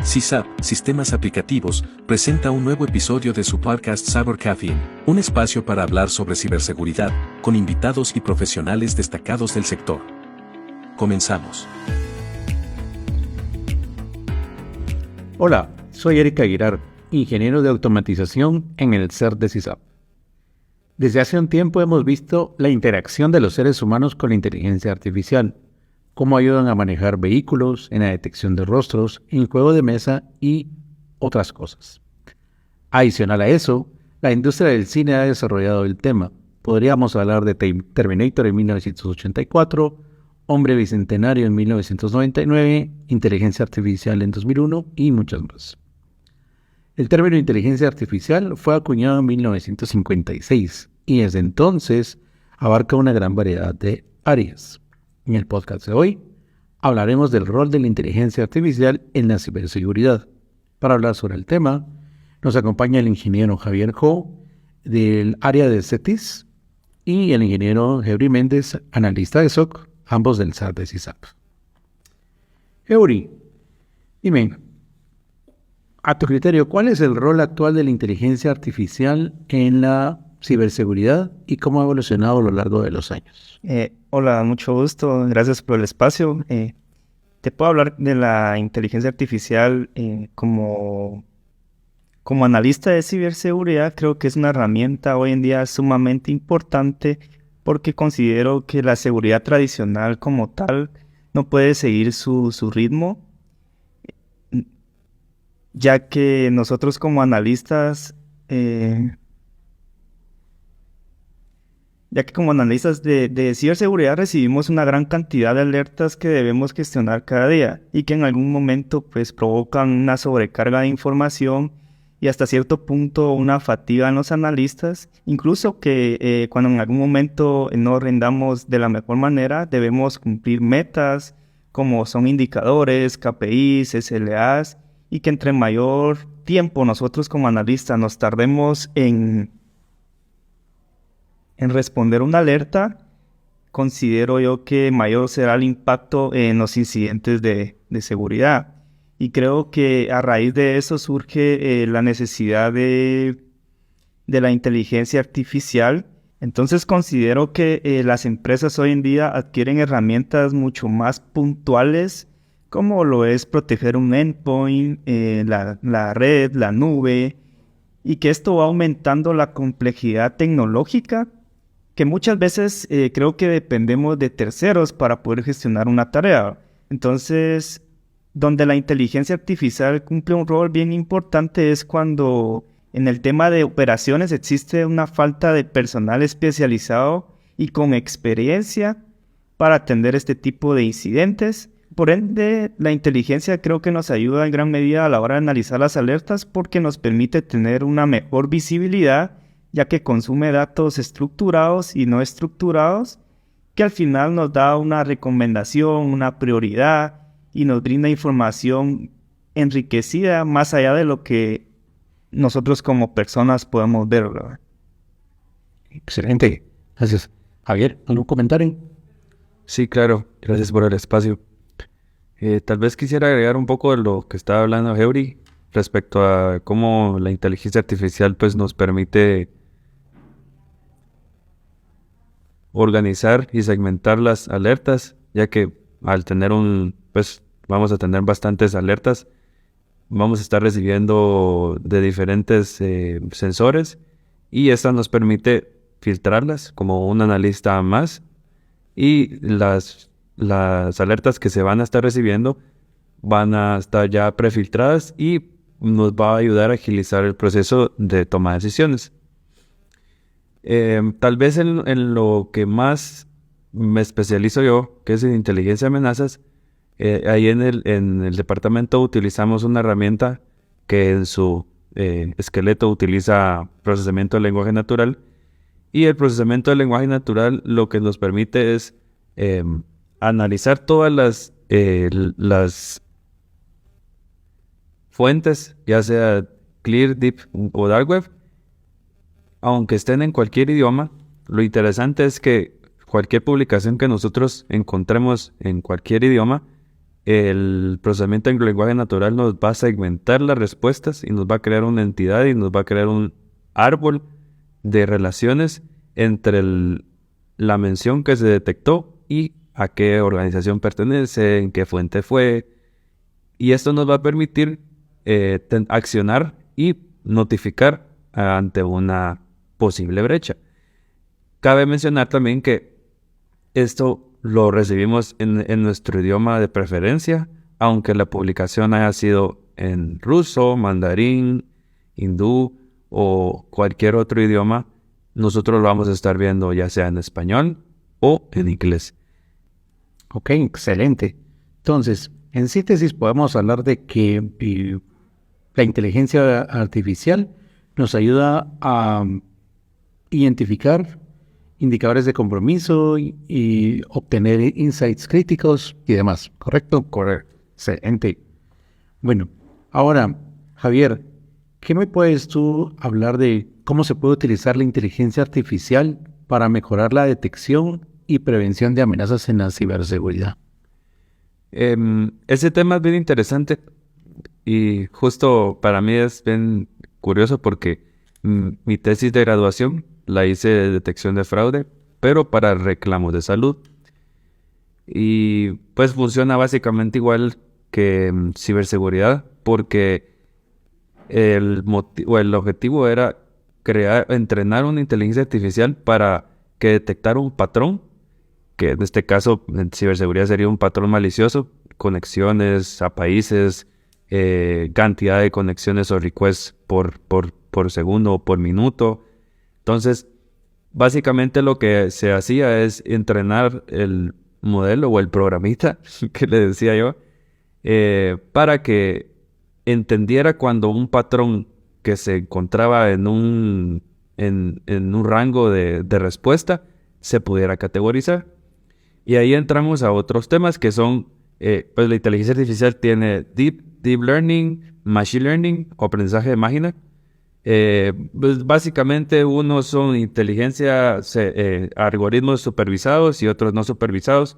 CISAP, Sistemas Aplicativos, presenta un nuevo episodio de su podcast Cyber Caffeine, un espacio para hablar sobre ciberseguridad, con invitados y profesionales destacados del sector. Comenzamos. Hola, soy Eric Aguilar, ingeniero de automatización en el CERT de CISAP. Desde hace un tiempo hemos visto la interacción de los seres humanos con la inteligencia artificial, cómo ayudan a manejar vehículos, en la detección de rostros, en el juego de mesa y otras cosas. Adicional a eso, la industria del cine ha desarrollado el tema. Podríamos hablar de Terminator en 1984, Hombre Bicentenario en 1999, Inteligencia Artificial en 2001 y muchas más. El término inteligencia artificial fue acuñado en 1956 y desde entonces abarca una gran variedad de áreas. En el podcast de hoy hablaremos del rol de la inteligencia artificial en la ciberseguridad. Para hablar sobre el tema, nos acompaña el ingeniero Javier Ho del área de CETIS y el ingeniero Eury Méndez, analista de SOC, ambos del SAT de CISAP. Eury, dime, a tu criterio, ¿cuál es el rol actual de la inteligencia artificial en la ciberseguridad y cómo ha evolucionado a lo largo de los años? Hola, mucho gusto, gracias por el espacio. Te puedo hablar de la inteligencia artificial como analista de ciberseguridad. Creo que es una herramienta hoy en día sumamente importante porque considero que la seguridad tradicional como tal no puede seguir su ritmo, ya que nosotros como analistas de ciberseguridad recibimos una gran cantidad de alertas que debemos gestionar cada día y que en algún momento pues provocan una sobrecarga de información y hasta cierto punto una fatiga en los analistas, incluso que cuando en algún momento no rendamos de la mejor manera debemos cumplir metas como son indicadores, KPIs, SLAs, y que entre mayor tiempo nosotros como analistas nos tardemos en responder una alerta, considero yo que mayor será el impacto en los incidentes de seguridad. Y creo que a raíz de eso surge la necesidad de la inteligencia artificial. Entonces considero que las empresas hoy en día adquieren herramientas mucho más puntuales, como lo es proteger un endpoint, la red, la nube, y que esto va aumentando la complejidad tecnológica, que muchas veces creo que dependemos de terceros para poder gestionar una tarea. Entonces, donde la inteligencia artificial cumple un rol bien importante es cuando en el tema de operaciones existe una falta de personal especializado y con experiencia para atender este tipo de incidentes. Por ende, la inteligencia creo que nos ayuda en gran medida a la hora de analizar las alertas porque nos permite tener una mejor visibilidad, ya que consume datos estructurados y no estructurados, que al final nos da una recomendación, una prioridad y nos brinda información enriquecida más allá de lo que nosotros como personas podemos ver, ¿verdad? Excelente, gracias. Javier, ¿algún comentario? Sí, claro, gracias por el espacio. Tal vez quisiera agregar un poco de lo que estaba hablando Eury respecto a cómo la inteligencia artificial pues, nos permite organizar y segmentar las alertas, ya que al tener vamos a tener bastantes alertas, vamos a estar recibiendo de diferentes sensores y esta nos permite filtrarlas como un analista más y las alertas que se van a estar recibiendo van a estar ya prefiltradas y nos va a ayudar a agilizar el proceso de toma de decisiones. Tal vez en lo que más me especializo yo, que es en inteligencia de amenazas, ahí en el departamento utilizamos una herramienta que en su esqueleto utiliza procesamiento de lenguaje natural, y el procesamiento del lenguaje natural lo que nos permite es analizar todas las fuentes, ya sea Clear, Deep o Dark Web, aunque estén en cualquier idioma. Lo interesante es que cualquier publicación que nosotros encontremos en cualquier idioma el procesamiento en lenguaje natural nos va a segmentar las respuestas y nos va a crear una entidad y nos va a crear un árbol de relaciones entre la mención que se detectó y a qué organización pertenece, en qué fuente fue. Y esto nos va a permitir accionar y notificar ante una posible brecha. Cabe mencionar también que esto lo recibimos en nuestro idioma de preferencia, aunque la publicación haya sido en ruso, mandarín, hindú o cualquier otro idioma, nosotros lo vamos a estar viendo ya sea en español o en inglés. Ok, excelente. Entonces, en síntesis podemos hablar de que la inteligencia artificial nos ayuda a identificar indicadores de compromiso y obtener insights críticos y demás, ¿correcto? Correcto. Excelente. Bueno, ahora, Javier, ¿qué me puedes tú hablar de cómo se puede utilizar la inteligencia artificial para mejorar la detección y prevención de amenazas en la ciberseguridad? Ese tema es bien interesante y justo para mí es bien curioso porque mi tesis de graduación la hice de detección de fraude, pero para reclamos de salud. Y pues funciona básicamente igual que ciberseguridad, porque el objetivo era entrenar una inteligencia artificial para que detectara un patrón, que en este caso en ciberseguridad sería un patrón malicioso, conexiones a países, cantidad de conexiones o requests por segundo o por minuto. Entonces, básicamente lo que se hacía es entrenar el modelo o el programita, que le decía yo, para que entendiera cuando un patrón que se encontraba en un rango de respuesta se pudiera categorizar. Y ahí entramos a otros temas que son, pues la inteligencia artificial tiene deep learning, machine learning o aprendizaje de máquina. Pues básicamente unos son algoritmos supervisados y otros no supervisados.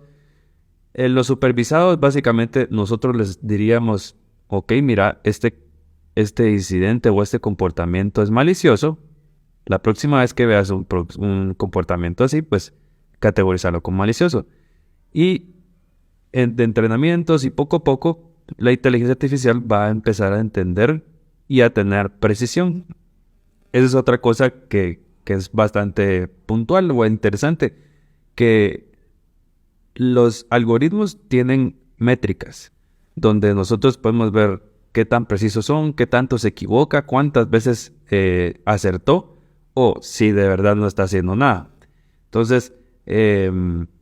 Los supervisados básicamente nosotros les diríamos, ok, mira, este incidente o este comportamiento es malicioso. La próxima vez que veas un comportamiento así, pues categorizarlo como malicioso. Y de entrenamientos y poco a poco la inteligencia artificial va a empezar a entender y a tener precisión. Esa es otra cosa que es bastante puntual o interesante, que los algoritmos tienen métricas, donde nosotros podemos ver qué tan precisos son, qué tanto se equivoca, cuántas veces acertó, o si de verdad no está haciendo nada. Entonces,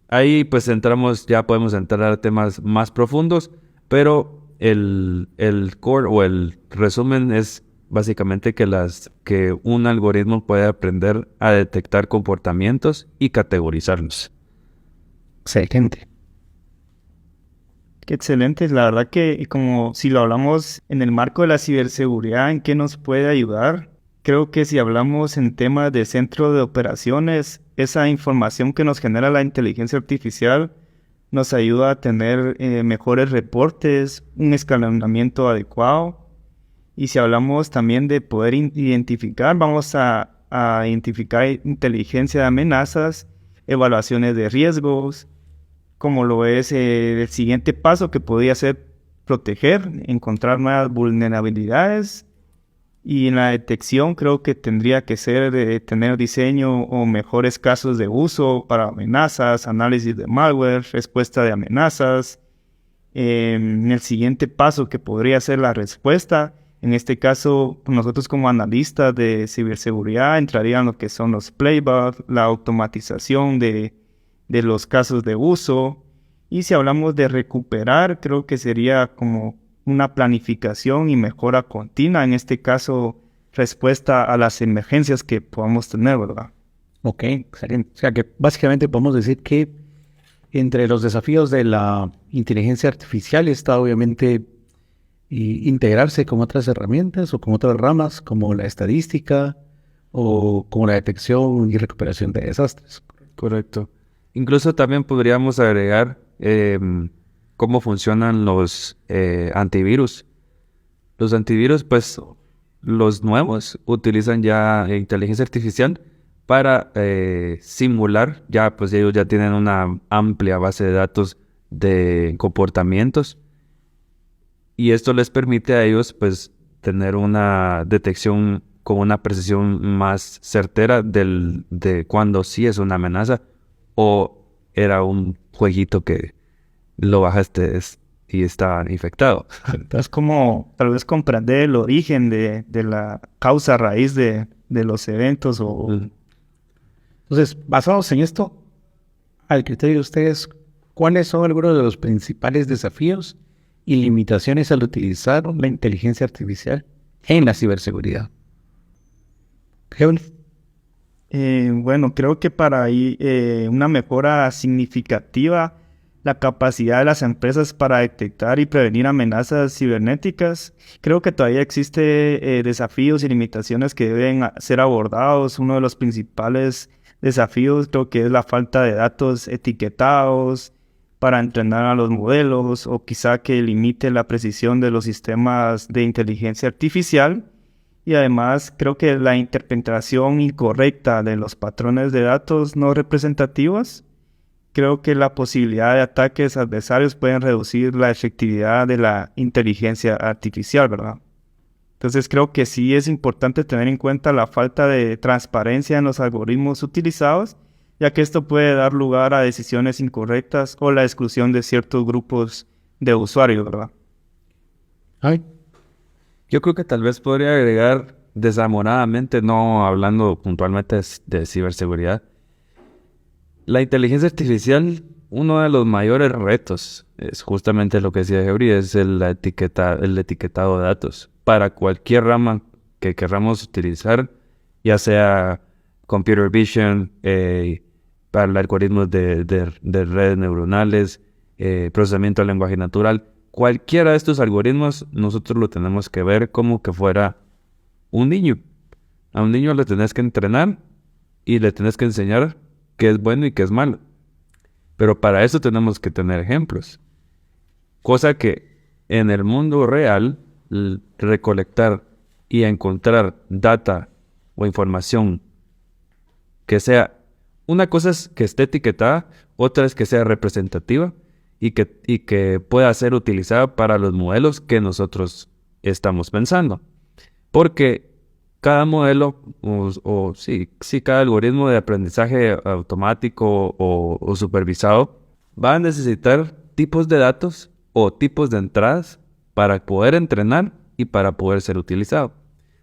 ahí pues ya podemos entrar a temas más profundos, pero el core o el resumen es básicamente que un algoritmo puede aprender a detectar comportamientos y categorizarlos. Excelente. Qué excelente. La verdad que como si lo hablamos en el marco de la ciberseguridad, ¿en qué nos puede ayudar? Creo que si hablamos en temas de centro de operaciones, esa información que nos genera la inteligencia artificial nos ayuda a tener mejores reportes, un escalonamiento adecuado. Y si hablamos también de poder identificar, vamos a identificar inteligencia de amenazas, evaluaciones de riesgos, como lo es el siguiente paso que podría ser proteger, encontrar nuevas vulnerabilidades. Y en la detección creo que tendría que ser tener diseño o mejores casos de uso para amenazas, análisis de malware, respuesta de amenazas. En el siguiente paso que podría ser la respuesta, en este caso nosotros como analistas de ciberseguridad entrarían lo que son los playbacks, la automatización de los casos de uso. Y si hablamos de recuperar, creo que sería como una planificación y mejora continua, en este caso respuesta a las emergencias que podamos tener, ¿verdad? Ok, excelente. O sea que básicamente podemos decir que entre los desafíos de la inteligencia artificial está obviamente integrarse con otras herramientas o con otras ramas como la estadística o como la detección y recuperación de desastres. Correcto. Incluso también podríamos agregar cómo funcionan los antivirus. Los antivirus, pues, los nuevos utilizan ya inteligencia artificial para simular, ya pues ellos ya tienen una amplia base de datos de comportamientos y esto les permite a ellos pues tener una detección con una precisión más certera de cuando sí es una amenaza o era un jueguito que lo bajaste y está infectado. Es como tal vez comprender el origen de la causa raíz de los eventos o... Entonces, basados en esto, al criterio de ustedes, ¿cuáles son algunos de los principales desafíos y limitaciones al utilizar la inteligencia artificial en la ciberseguridad? Kevin. Bueno, creo que para ahí una mejora significativa, la capacidad de las empresas para detectar y prevenir amenazas cibernéticas. Creo que todavía existe desafíos y limitaciones que deben ser abordados. Uno de los principales desafíos creo que es la falta de datos etiquetados para entrenar a los modelos o quizá que limite la precisión de los sistemas de inteligencia artificial. Y además creo que la interpretación incorrecta de los patrones de datos no representativos, creo que la posibilidad de ataques adversarios pueden reducir la efectividad de la inteligencia artificial, ¿verdad? Entonces creo que sí es importante tener en cuenta la falta de transparencia en los algoritmos utilizados, ya que esto puede dar lugar a decisiones incorrectas o la exclusión de ciertos grupos de usuarios, ¿verdad? Ay, Yo creo que tal vez podría agregar desamoradamente, no hablando puntualmente de ciberseguridad, la inteligencia artificial, uno de los mayores retos es justamente lo que decía Gebri, es el etiquetado de datos. Para cualquier rama que queramos utilizar, ya sea computer vision, para algoritmos de redes neuronales, procesamiento del lenguaje natural, cualquiera de estos algoritmos nosotros lo tenemos que ver como que fuera un niño. A un niño le tenés que entrenar y le tenés que enseñar qué es bueno y qué es malo. Pero para eso tenemos que tener ejemplos. Cosa que en el mundo real, recolectar y encontrar data o información que sea, una cosa es que esté etiquetada, otra es que sea representativa y que pueda ser utilizada para los modelos que nosotros estamos pensando. Porque cada modelo, cada algoritmo de aprendizaje automático o supervisado va a necesitar tipos de datos o tipos de entradas para poder entrenar y para poder ser utilizado.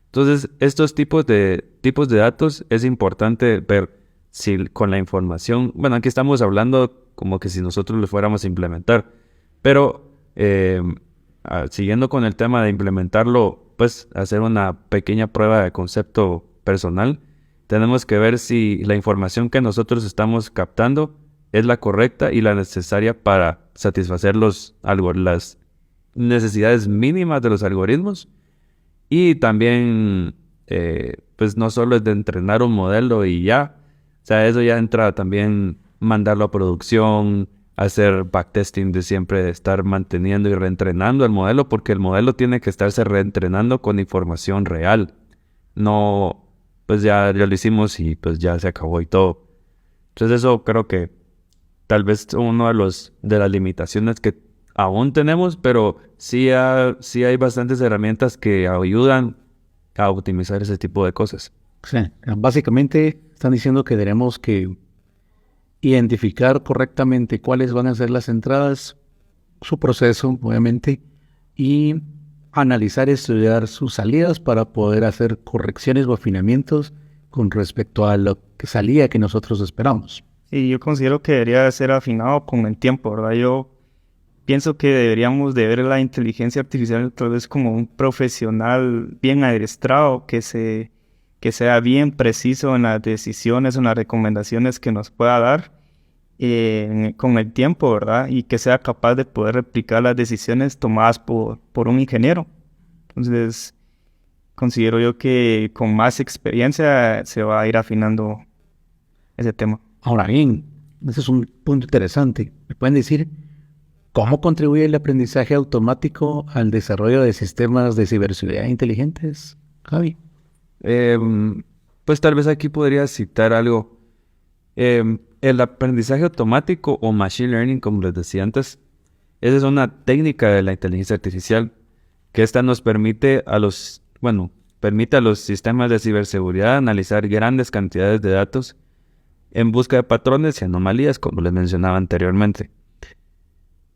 Entonces, estos tipos de datos es importante ver si con la información, bueno, aquí estamos hablando como que si nosotros lo fuéramos a implementar, pero siguiendo con el tema de implementarlo, pues hacer una pequeña prueba de concepto personal, tenemos que ver si la información que nosotros estamos captando es la correcta y la necesaria para satisfacer las necesidades mínimas de los algoritmos. Y también, pues no solo es de entrenar un modelo y ya, o sea, eso ya entra también mandarlo a producción, hacer backtesting de siempre estar manteniendo y reentrenando el modelo, porque el modelo tiene que estarse reentrenando con información real. No, pues ya lo hicimos y pues ya se acabó y todo. Entonces eso creo que tal vez uno de las limitaciones que aún tenemos, pero sí hay bastantes herramientas que ayudan a optimizar ese tipo de cosas. sí, básicamente están diciendo que tenemos que identificar correctamente cuáles van a ser las entradas, su proceso, obviamente, y analizar y estudiar sus salidas para poder hacer correcciones o afinamientos con respecto a lo que salía que nosotros esperamos. Y yo considero que debería ser afinado con el tiempo, ¿verdad? Yo pienso que deberíamos de ver la inteligencia artificial tal vez como un profesional bien adiestrado, que sea bien preciso en las decisiones, en las recomendaciones que nos pueda dar con el tiempo, ¿verdad? Y que sea capaz de poder replicar las decisiones tomadas por un ingeniero. Entonces, considero yo que con más experiencia se va a ir afinando ese tema. Ahora bien, ese es un punto interesante. ¿Me pueden decir ¿Cómo contribuye el aprendizaje automático al desarrollo de sistemas de ciberseguridad inteligentes, Javi? Pues tal vez aquí podría citar algo. El aprendizaje automático o machine learning, como les decía antes, esa es una técnica de la inteligencia artificial que esta nos permite permite a los sistemas de ciberseguridad analizar grandes cantidades de datos en busca de patrones y anomalías, como les mencionaba anteriormente.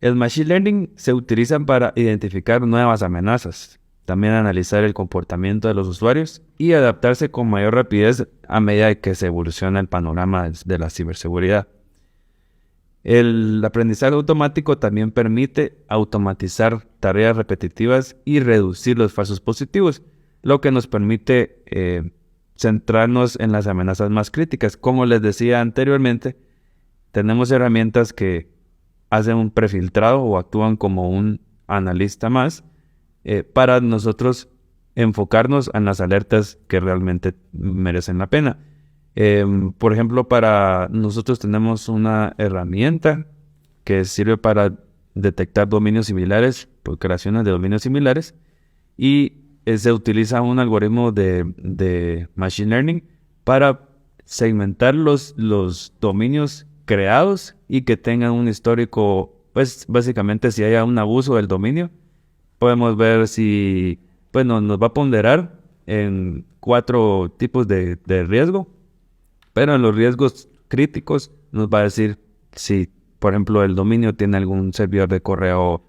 El machine learning se utiliza para identificar nuevas amenazas, también analizar el comportamiento de los usuarios y adaptarse con mayor rapidez a medida que se evoluciona el panorama de la ciberseguridad. El aprendizaje automático también permite automatizar tareas repetitivas y reducir los falsos positivos, lo que nos permite centrarnos en las amenazas más críticas. Como les decía anteriormente, tenemos herramientas que hacen un prefiltrado o actúan como un analista más para nosotros enfocarnos en las alertas que realmente merecen la pena. Por ejemplo, para nosotros tenemos una herramienta que sirve para detectar dominios similares, por creaciones de dominios similares, y se utiliza un algoritmo de Machine Learning para segmentar los dominios creados y que tengan un histórico, pues básicamente si haya un abuso del dominio, podemos ver si, nos va a ponderar en 4 tipos de riesgo, pero en los riesgos críticos nos va a decir si, por ejemplo, el dominio tiene algún servidor de correo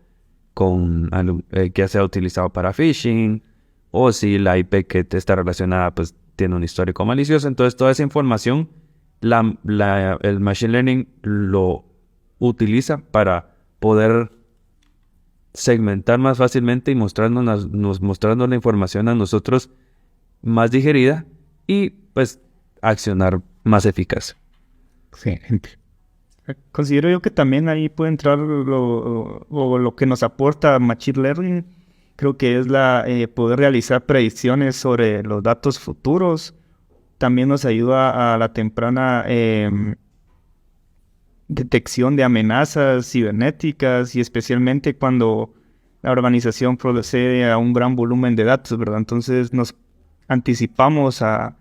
que sea utilizado para phishing, o si la IP que está relacionada pues tiene un histórico malicioso. Entonces toda esa información el Machine Learning lo utiliza para poder segmentar más fácilmente y mostrando la información a nosotros más digerida y pues accionar más eficaz. Excelente. Considero yo que también ahí puede entrar lo que nos aporta Machine Learning. Creo que es poder realizar predicciones sobre los datos futuros. También nos ayuda a la temprana detección de amenazas cibernéticas y especialmente cuando la organización procede a un gran volumen de datos, ¿verdad? Entonces nos anticipamos a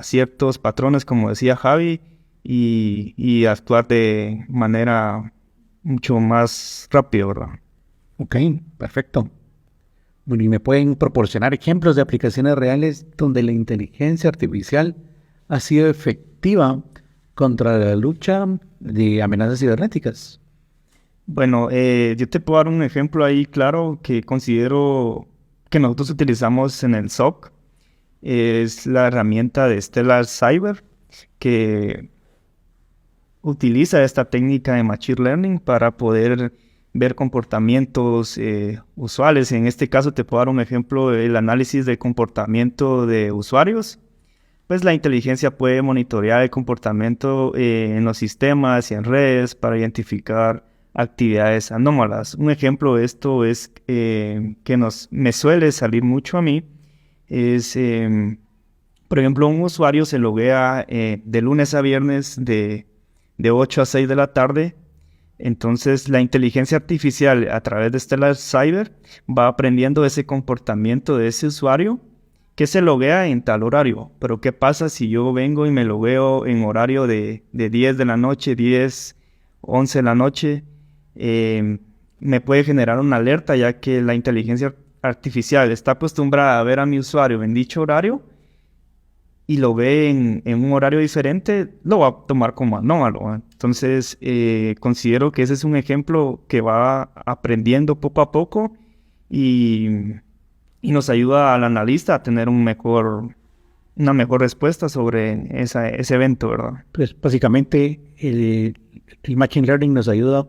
ciertos patrones, como decía Javi, y actuar de manera mucho más rápida, ¿verdad? Ok, perfecto. Bueno, ¿y me pueden proporcionar ejemplos de aplicaciones reales donde la inteligencia artificial ha sido efectiva contra la lucha de amenazas cibernéticas? Bueno, yo te puedo dar un ejemplo ahí claro que considero que nosotros utilizamos en el SOC. Es la herramienta de Stellar Cyber que utiliza esta técnica de Machine Learning para poder ver comportamientos usuales. En este caso te puedo dar un ejemplo del análisis del comportamiento de usuarios. Pues la inteligencia puede monitorear el comportamiento en los sistemas y en redes para identificar actividades anómalas. Un ejemplo de esto es que me suele salir mucho a mí. Es, por ejemplo, un usuario se loguea de lunes a viernes de 8 a 6 de la tarde. Entonces la inteligencia artificial a través de Stellar Cyber va aprendiendo ese comportamiento de ese usuario que se loguea en tal horario. Pero ¿qué pasa si yo vengo y me logueo en horario de 10 de la noche, 10, 11 de la noche? Me puede generar una alerta, ya que la inteligencia artificial está acostumbrada a ver a mi usuario en dicho horario y lo ve en un horario diferente, lo va a tomar como anómalo. Entonces, considero que ese es un ejemplo que va aprendiendo poco a poco y nos ayuda al analista a tener una mejor respuesta sobre ese evento, ¿verdad? Pues básicamente el Machine Learning nos ayuda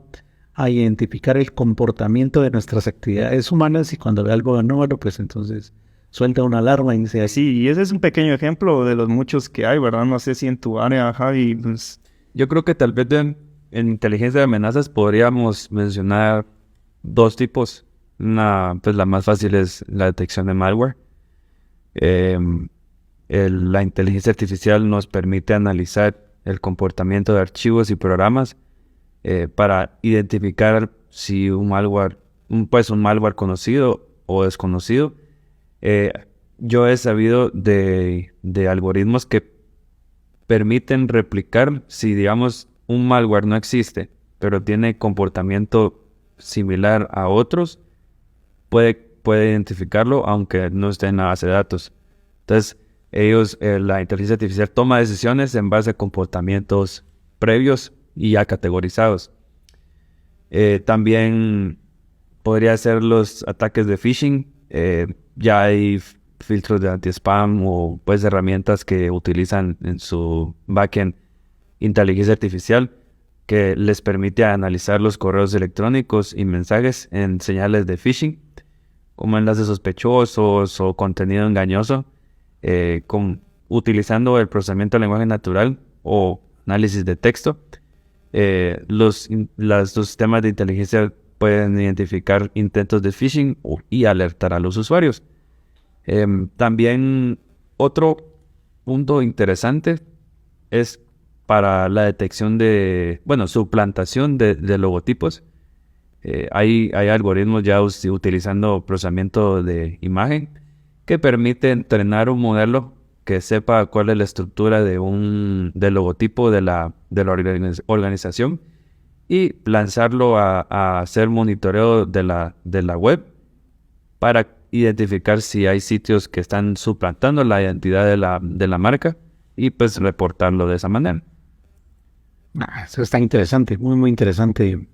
a identificar el comportamiento de nuestras actividades humanas y cuando ve algo anómalo, pues entonces suelta una alarma y dice... Sí, y ese es un pequeño ejemplo de los muchos que hay, ¿verdad? No sé si en tu área, Javi, pues... Yo creo que tal vez en inteligencia de amenazas podríamos mencionar 2 tipos. Pues la más fácil es la detección de malware. La inteligencia artificial nos permite analizar el comportamiento de archivos y programas para identificar si un malware conocido o desconocido. Yo he sabido de algoritmos que permiten replicar, si digamos un malware no existe, pero tiene comportamiento similar a otros, puede identificarlo aunque no esté en la base de datos. Entonces, la inteligencia artificial toma decisiones en base a comportamientos previos y ya categorizados. También podría ser los ataques de phishing. Ya hay filtros de anti-spam o pues herramientas que utilizan en su backend inteligencia artificial que les permite analizar los correos electrónicos y mensajes en señales de phishing, como enlaces sospechosos o contenido engañoso, utilizando el procesamiento de lenguaje natural o análisis de texto. Los sistemas de inteligencia pueden identificar intentos de phishing y alertar a los usuarios. También otro punto interesante es para la detección suplantación de logotipos. Hay algoritmos ya utilizando procesamiento de imagen que permite entrenar un modelo que sepa cuál es la estructura del logotipo de la organización y lanzarlo a hacer monitoreo de la web para identificar si hay sitios que están suplantando la identidad de la marca y pues reportarlo de esa manera. Eso está interesante, muy, muy interesante.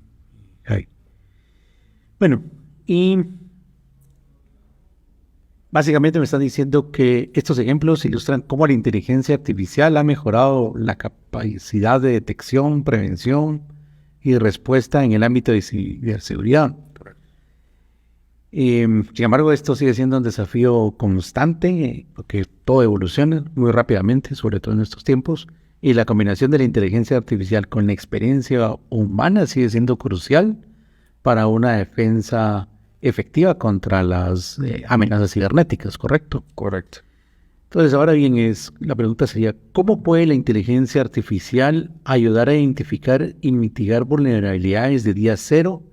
Ay. Bueno, y básicamente me están diciendo que estos ejemplos ilustran cómo la inteligencia artificial ha mejorado la capacidad de detección, prevención y respuesta en el ámbito de ciberseguridad. Sin embargo, esto sigue siendo un desafío constante porque todo evoluciona muy rápidamente, sobre todo en estos tiempos, y la combinación de la inteligencia artificial con la experiencia humana sigue siendo crucial para una defensa efectiva contra las amenazas cibernéticas, ¿correcto? Correcto. Entonces, ahora bien, la pregunta sería, ¿cómo puede la inteligencia artificial ayudar a identificar y mitigar vulnerabilidades de día cero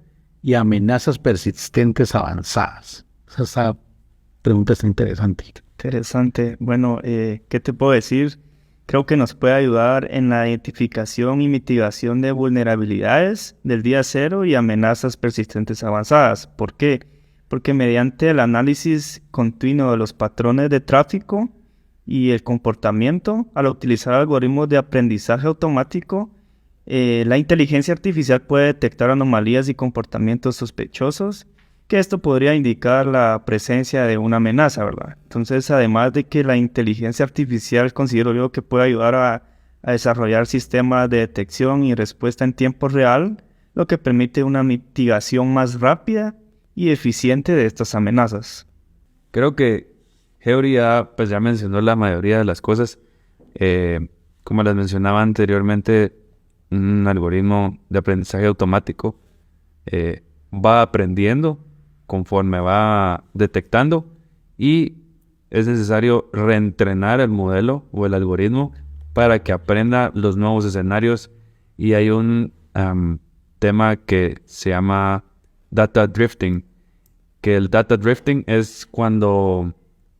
y amenazas persistentes avanzadas? Esa pregunta es interesante. Interesante. Bueno, ¿qué te puedo decir? Creo que nos puede ayudar en la identificación y mitigación de vulnerabilidades del día cero y amenazas persistentes avanzadas. ¿Por qué? Porque mediante el análisis continuo de los patrones de tráfico y el comportamiento, al utilizar algoritmos de aprendizaje automático, la inteligencia artificial puede detectar anomalías y comportamientos sospechosos, que esto podría indicar la presencia de una amenaza, ¿verdad? Entonces, además de que la inteligencia artificial considero yo que puede ayudar a desarrollar sistemas de detección y respuesta en tiempo real, lo que permite una mitigación más rápida y eficiente de estas amenazas. Creo que Geori ya mencionó la mayoría de las cosas. Como les mencionaba anteriormente, un algoritmo de aprendizaje automático va aprendiendo conforme va detectando y es necesario reentrenar el modelo o el algoritmo para que aprenda los nuevos escenarios. Y hay un tema que se llama data drifting, que el data drifting es cuando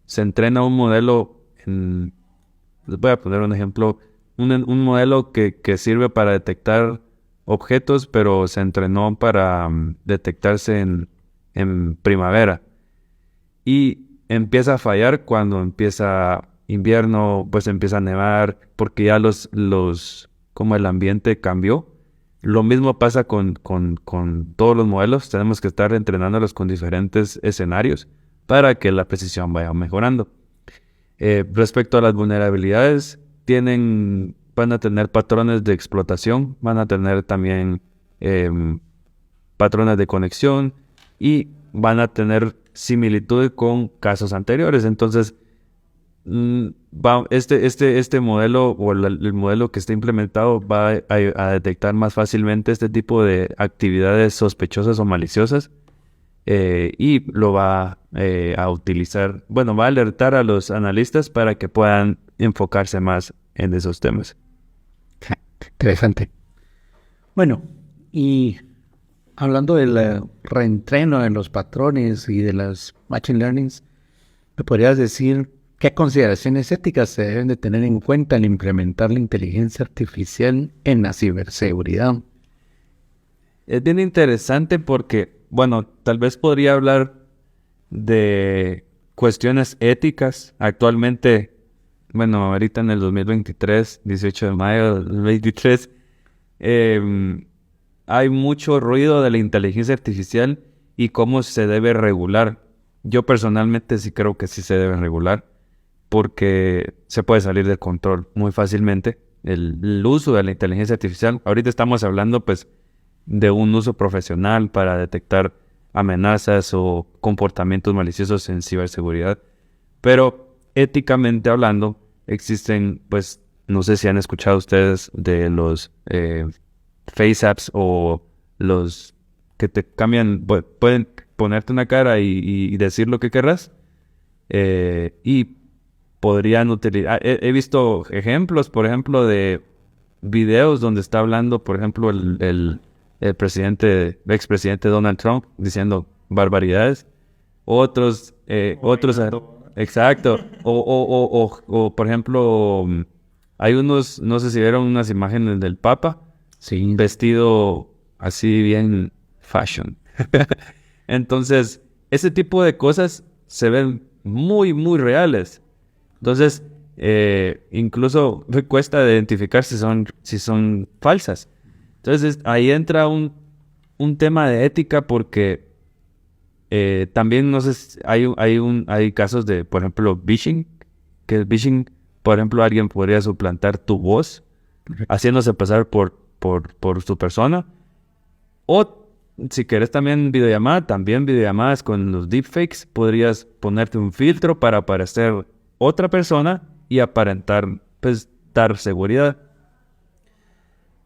se entrena un modelo les voy a poner un ejemplo, un modelo que sirve para detectar objetos, pero se entrenó para detectarse en primavera. Y empieza a fallar cuando empieza invierno, pues empieza a nevar, porque ya como el ambiente cambió. Lo mismo pasa con todos los modelos. Tenemos que estar entrenándolos con diferentes escenarios para que la precisión vaya mejorando. Respecto a las vulnerabilidades, van a tener patrones de explotación, van a tener también patrones de conexión y van a tener similitudes con casos anteriores. Entonces, este modelo o el modelo que está implementado va a detectar más fácilmente este tipo de actividades sospechosas o maliciosas y lo va a utilizar, va a alertar a los analistas para que puedan enfocarse más en esos temas. Interesante. Bueno, y Hablando del reentreno de los patrones y de las machine learnings, ¿me podrías decir qué consideraciones éticas se deben de tener en cuenta al implementar la inteligencia artificial en la ciberseguridad? Es bien interesante porque, bueno, tal vez podría hablar de cuestiones éticas. Actualmente, bueno, ahorita en el 2023, 18 de mayo del 2023, hay mucho ruido de la inteligencia artificial y cómo se debe regular. Yo personalmente sí creo que sí se debe regular porque se puede salir de control muy fácilmente el uso de la inteligencia artificial. Ahorita estamos hablando pues de un uso profesional para detectar amenazas o comportamientos maliciosos en ciberseguridad. Pero éticamente hablando, existen, pues, no sé si han escuchado ustedes de los face apps o los que te cambian, pueden ponerte una cara y decir lo que querrás. Y podrían utilizar, he visto ejemplos, por ejemplo, de videos donde está hablando, por ejemplo, el expresidente Donald Trump diciendo barbaridades. Otros, exacto. O, por ejemplo, hay unos, no sé si vieron unas imágenes del Papa, Sí. vestido así bien fashion. Entonces, ese tipo de cosas se ven muy, muy reales. Entonces, incluso cuesta identificar si son falsas. Entonces, ahí entra un tema de ética porque también, no sé, hay casos de, por ejemplo, phishing, que el phishing, por ejemplo, alguien podría suplantar tu voz, haciéndose pasar por tu persona. O si quieres también videollamadas con los deepfakes, podrías ponerte un filtro para aparecer otra persona y aparentar, pues, dar seguridad.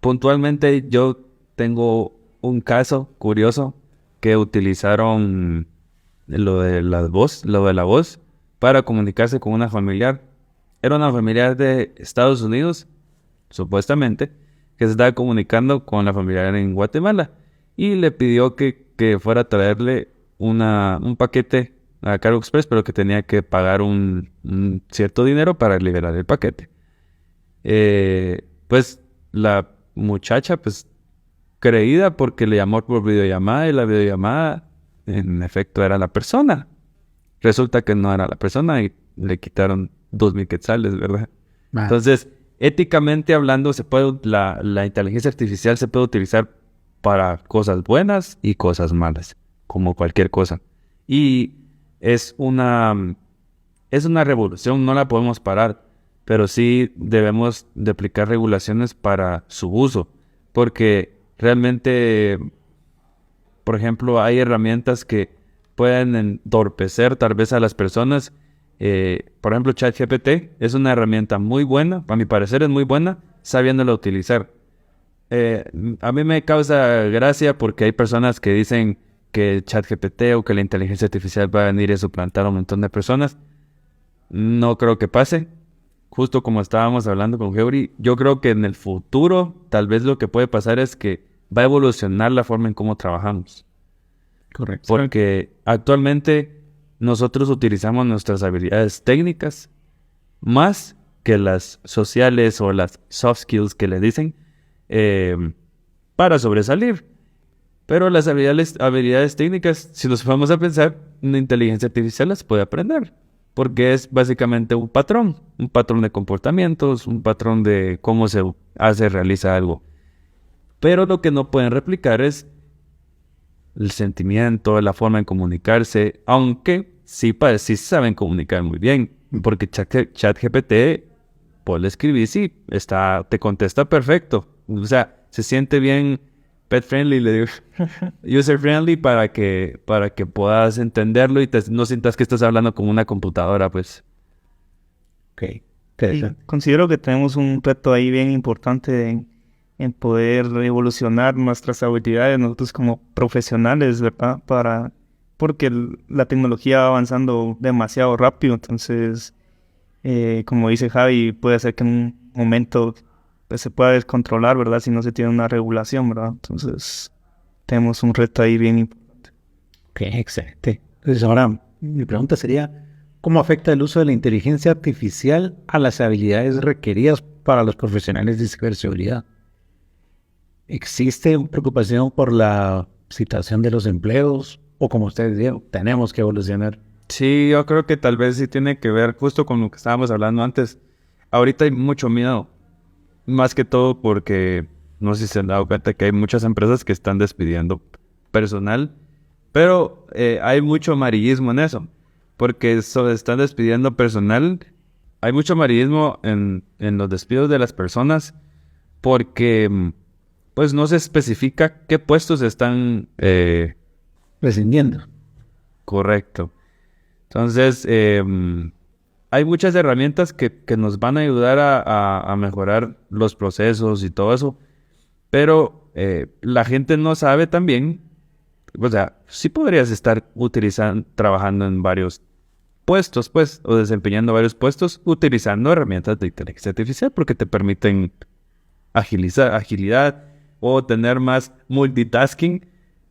Puntualmente yo tengo un caso curioso que utilizaron lo de la voz para comunicarse con una familiar. Era una familiar de Estados Unidos, supuestamente, que se estaba comunicando con la familiar en Guatemala y le pidió que fuera a traerle un paquete a Cargo Express, pero que tenía que pagar un cierto dinero para liberar el paquete. Pues la muchacha, pues, creída porque le llamó por videollamada y la videollamada en efecto era la persona. Resulta que no era la persona y le quitaron 2,000 quetzales, ¿verdad? Entonces, éticamente hablando, la inteligencia artificial se puede utilizar para cosas buenas y cosas malas, como cualquier cosa. Y es una revolución, no la podemos parar, pero sí debemos de aplicar regulaciones para su uso, porque realmente, por ejemplo, hay herramientas que pueden entorpecer tal vez a las personas. Por ejemplo, ChatGPT es una herramienta muy buena, a mi parecer es muy buena, sabiéndola utilizar. A mí me causa gracia porque hay personas que dicen que ChatGPT o que la inteligencia artificial va a venir a suplantar a un montón de personas. No creo que pase. Justo como estábamos hablando con Geori, yo creo que en el futuro tal vez lo que puede pasar es que va a evolucionar la forma en cómo trabajamos. Correcto. Porque actualmente nosotros utilizamos nuestras habilidades técnicas más que las sociales o las soft skills que le dicen para sobresalir. Pero las habilidades técnicas, si nos vamos a pensar, una inteligencia artificial las puede aprender. Porque es básicamente un patrón de comportamientos, un patrón de cómo se realiza algo. Pero lo que no pueden replicar es el sentimiento, la forma de comunicarse, aunque sí saben comunicar muy bien, porque ChatGPT, pues le escribís y te contesta perfecto. O sea, se siente bien pet friendly, le digo, user friendly para que puedas entenderlo y no sientas que estás hablando con una computadora, pues. Ok. Y considero que tenemos un reto ahí bien importante en poder evolucionar nuestras habilidades nosotros como profesionales, ¿verdad? Porque la tecnología va avanzando demasiado rápido, entonces, como dice Javi, puede ser que en un momento pues, se pueda descontrolar, ¿verdad? Si no se tiene una regulación, ¿verdad? Entonces, tenemos un reto ahí bien importante. Ok, excelente. Entonces ahora mi pregunta sería, ¿cómo afecta el uso de la inteligencia artificial a las habilidades requeridas para los profesionales de ciberseguridad? ¿Existe preocupación por la situación de los empleos? O como ustedes dijeron, tenemos que evolucionar. Sí, yo creo que tal vez sí tiene que ver justo con lo que estábamos hablando antes. Ahorita hay mucho miedo, más que todo porque no sé si se han dado cuenta que hay muchas empresas que están despidiendo personal, pero hay mucho amarillismo en eso, porque están despidiendo personal. Hay mucho amarillismo en los despidos de las personas porque pues no se especifica qué puestos están Prescindiendo. correcto. Entonces, hay muchas herramientas que nos van a ayudar a mejorar los procesos y todo eso, pero la gente no sabe también, o sea, sí podrías estar trabajando en varios puestos, pues, o desempeñando varios puestos utilizando herramientas de inteligencia artificial porque te permiten agilidad o tener más multitasking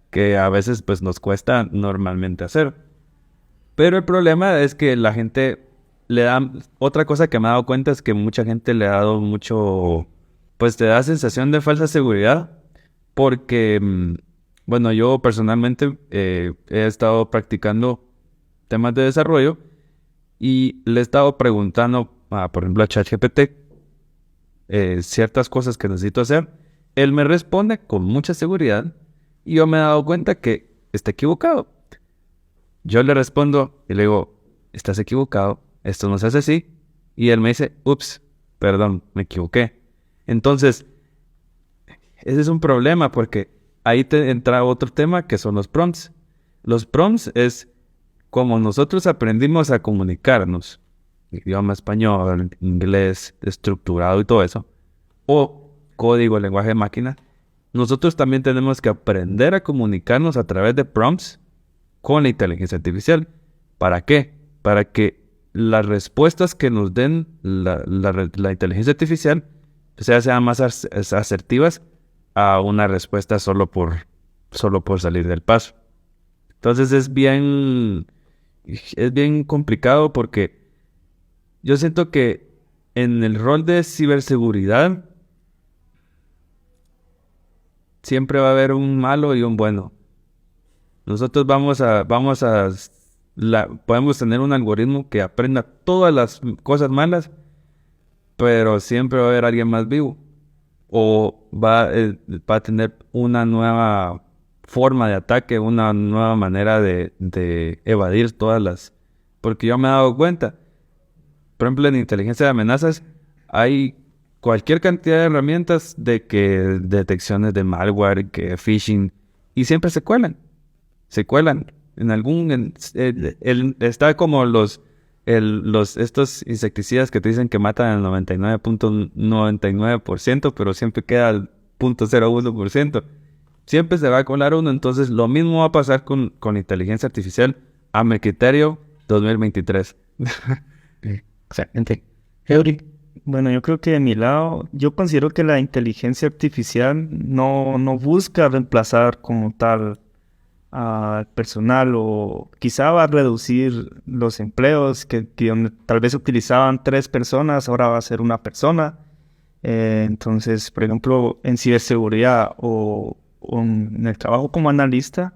que a veces pues nos cuesta normalmente hacer. Pero el problema es que la gente le da... Otra cosa que me he dado cuenta es que mucha gente le ha dado mucho... Pues te da sensación de falsa seguridad. Porque, bueno, yo personalmente he estado practicando temas de desarrollo. Y le he estado preguntando, por ejemplo, a ChatGPT ciertas cosas que necesito hacer. Él me responde con mucha seguridad. Y yo me he dado cuenta que está equivocado. Yo le respondo y le digo, estás equivocado, esto no se hace así. Y él me dice, ups, perdón, me equivoqué. Entonces, ese es un problema porque ahí te entra otro tema que son los prompts. Los prompts es como nosotros aprendimos a comunicarnos, idioma español, inglés, estructurado y todo eso, o código, lenguaje de máquina. Nosotros también tenemos que aprender a comunicarnos a través de prompts con la inteligencia artificial. ¿Para qué? Para que las respuestas que nos den la inteligencia artificial sean más asertivas a una respuesta solo por salir del paso. Entonces es bien complicado porque yo siento que en el rol de ciberseguridad siempre va a haber un malo y un bueno. Nosotros podemos tener un algoritmo que aprenda todas las cosas malas, pero siempre va a haber alguien más vivo. O va a tener una nueva forma de ataque, una nueva manera de evadir todas las... Porque yo me he dado cuenta, por ejemplo, en inteligencia de amenazas hay cualquier cantidad de herramientas de detecciones de malware, que phishing, y siempre se cuelan. Está como estos insecticidas que te dicen que matan al 99.99%, pero siempre queda el 0.01%. Siempre se va a colar uno, entonces lo mismo va a pasar con inteligencia artificial a mi criterio 2023. Excelente. Eury. Bueno, yo creo que de mi lado, yo considero que la inteligencia artificial no busca reemplazar como tal al personal, o quizá va a reducir los empleos que donde tal vez utilizaban 3 personas, ahora va a ser una persona. Entonces, por ejemplo, en ciberseguridad o en el trabajo como analista,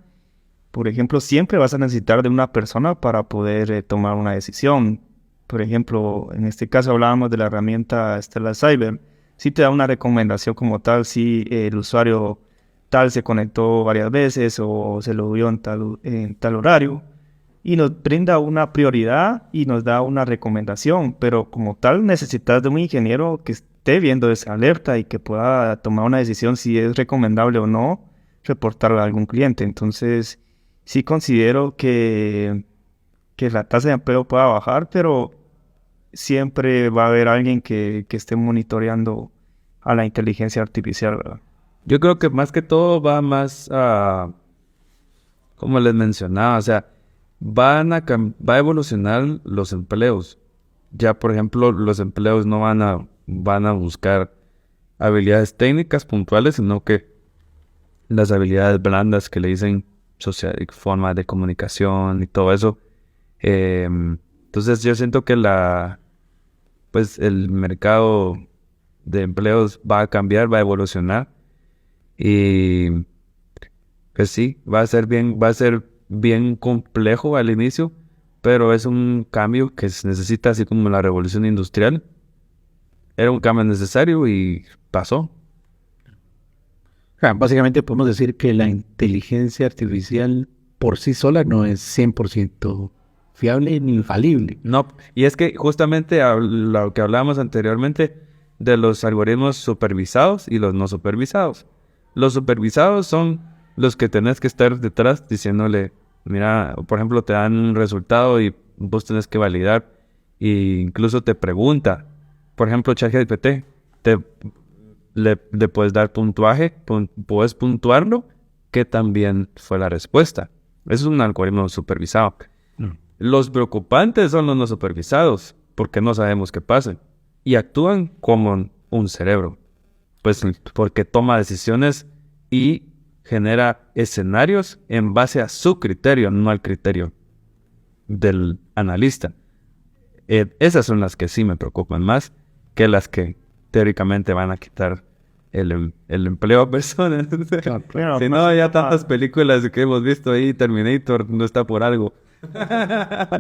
por ejemplo, siempre vas a necesitar de una persona para poder tomar una decisión. Por ejemplo, en este caso hablábamos de la herramienta Stellar Cyber. Sí te da una recomendación como tal si el usuario tal se conectó varias veces o se lo vio en tal horario, y nos brinda una prioridad y nos da una recomendación, pero como tal necesitas de un ingeniero que esté viendo esa alerta y que pueda tomar una decisión si es recomendable o no reportarla a algún cliente. Entonces sí considero que la tasa de empleo pueda bajar, pero siempre va a haber alguien que esté monitoreando a la inteligencia artificial, ¿verdad? Yo creo que más que todo va más a, como les mencionaba, o sea, va a evolucionar los empleos. Ya, por ejemplo, los empleos no van a buscar habilidades técnicas puntuales, sino que las habilidades blandas que le dicen forma de comunicación y todo eso. Entonces yo siento que el mercado de empleos va a cambiar, va a evolucionar y pues sí, va a ser bien complejo al inicio, pero es un cambio que se necesita, así como la revolución industrial. Era un cambio necesario y pasó. Básicamente podemos decir que la inteligencia artificial por sí sola no es 100% fiable ni infalible. No, y es que justamente lo que hablábamos anteriormente de los algoritmos supervisados y los no supervisados. Los supervisados son los que tenés que estar detrás diciéndole, mira, por ejemplo, te dan un resultado y vos tenés que validar e incluso te pregunta. Por ejemplo, ChatGPT, le puedes dar puntuaje, puedes puntuarlo, que también fue la respuesta. Eso es un algoritmo supervisado. Los preocupantes son los no supervisados, porque no sabemos qué pasa. Y actúan como un cerebro. Pues porque toma decisiones y genera escenarios en base a su criterio, no al criterio del analista. Esas son las que sí me preocupan más que las que teóricamente van a quitar el empleo a personas. Claro, Si no, ya tantas películas que hemos visto ahí, Terminator no está por algo.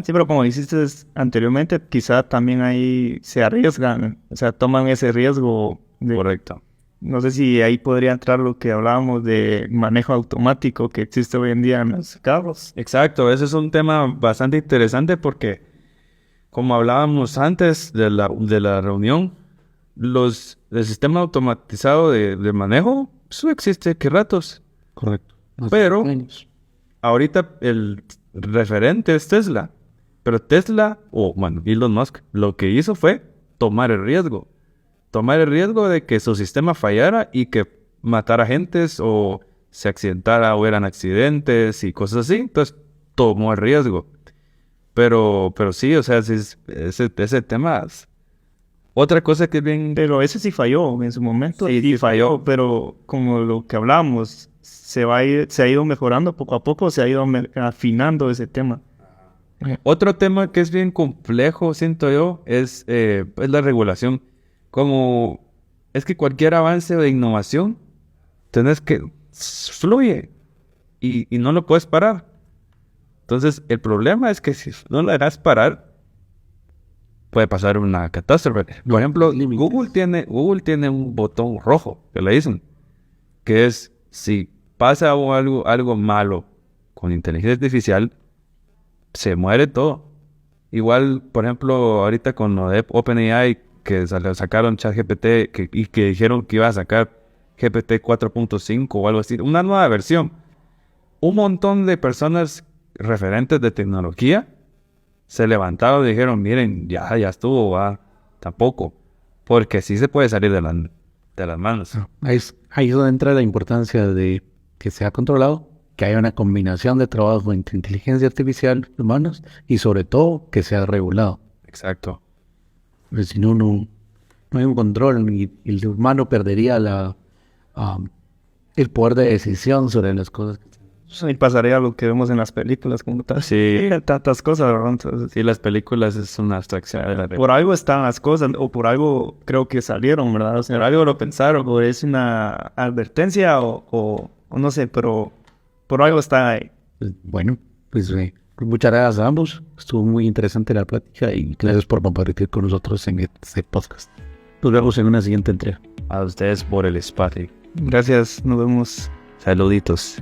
Sí, pero como dijiste anteriormente, quizá también ahí se arriesgan, o sea, toman ese riesgo. Correcto. No sé si ahí podría entrar lo que hablábamos de manejo automático que existe hoy en día en los carros. Exacto, ese es un tema bastante interesante porque, como hablábamos antes de la reunión, el sistema automatizado de manejo, eso existe que ratos. Correcto. Pero ahorita el referente es Tesla. Pero Tesla, Elon Musk, lo que hizo fue tomar el riesgo. Tomar el riesgo de que su sistema fallara y que matara gentes o se accidentara o eran accidentes y cosas así. Entonces tomó el riesgo. Pero sí, o sea, ese tema es otra cosa que es bien... Pero ese sí falló en su momento. Sí falló. Pero como lo que hablamos, se ha ido mejorando poco a poco, se ha ido afinando ese tema. Otro tema que es bien complejo, siento yo, es la regulación. Como es que cualquier avance de innovación, fluye y no lo puedes parar. Entonces, el problema es que si no lo dejas parar, puede pasar una catástrofe. Por ejemplo, Google tiene un botón rojo que le dicen, que es si pasa algo malo con inteligencia artificial, se muere todo. Igual, por ejemplo, ahorita con lo de OpenAI, que sacaron ChatGPT y que dijeron que iba a sacar GPT 4.5 o algo así, una nueva versión. Un montón de personas referentes de tecnología se levantaron y dijeron, miren, ya estuvo, tampoco, porque sí se puede salir de las manos. Ahí es donde entra la importancia de que sea controlado, que haya una combinación de trabajo entre inteligencia artificial, humanos, y sobre todo que sea regulado. Exacto. Porque si no hay un control y el humano perdería el poder de decisión sobre las cosas. Y pasaría lo que vemos en las películas como tal. Sí. Tantas cosas, ¿verdad? Entonces, sí, las películas es una abstracción de la realidad. Por algo están las cosas, o por algo creo que salieron, ¿verdad? O sea, por algo lo pensaron, o es una advertencia, o no sé, pero por algo está ahí. Bueno, pues muchas gracias a ambos. Estuvo muy interesante la plática y gracias por compartir con nosotros en este podcast. Nos vemos en una siguiente entrega. A ustedes por el espacio. Gracias, nos vemos. Saluditos.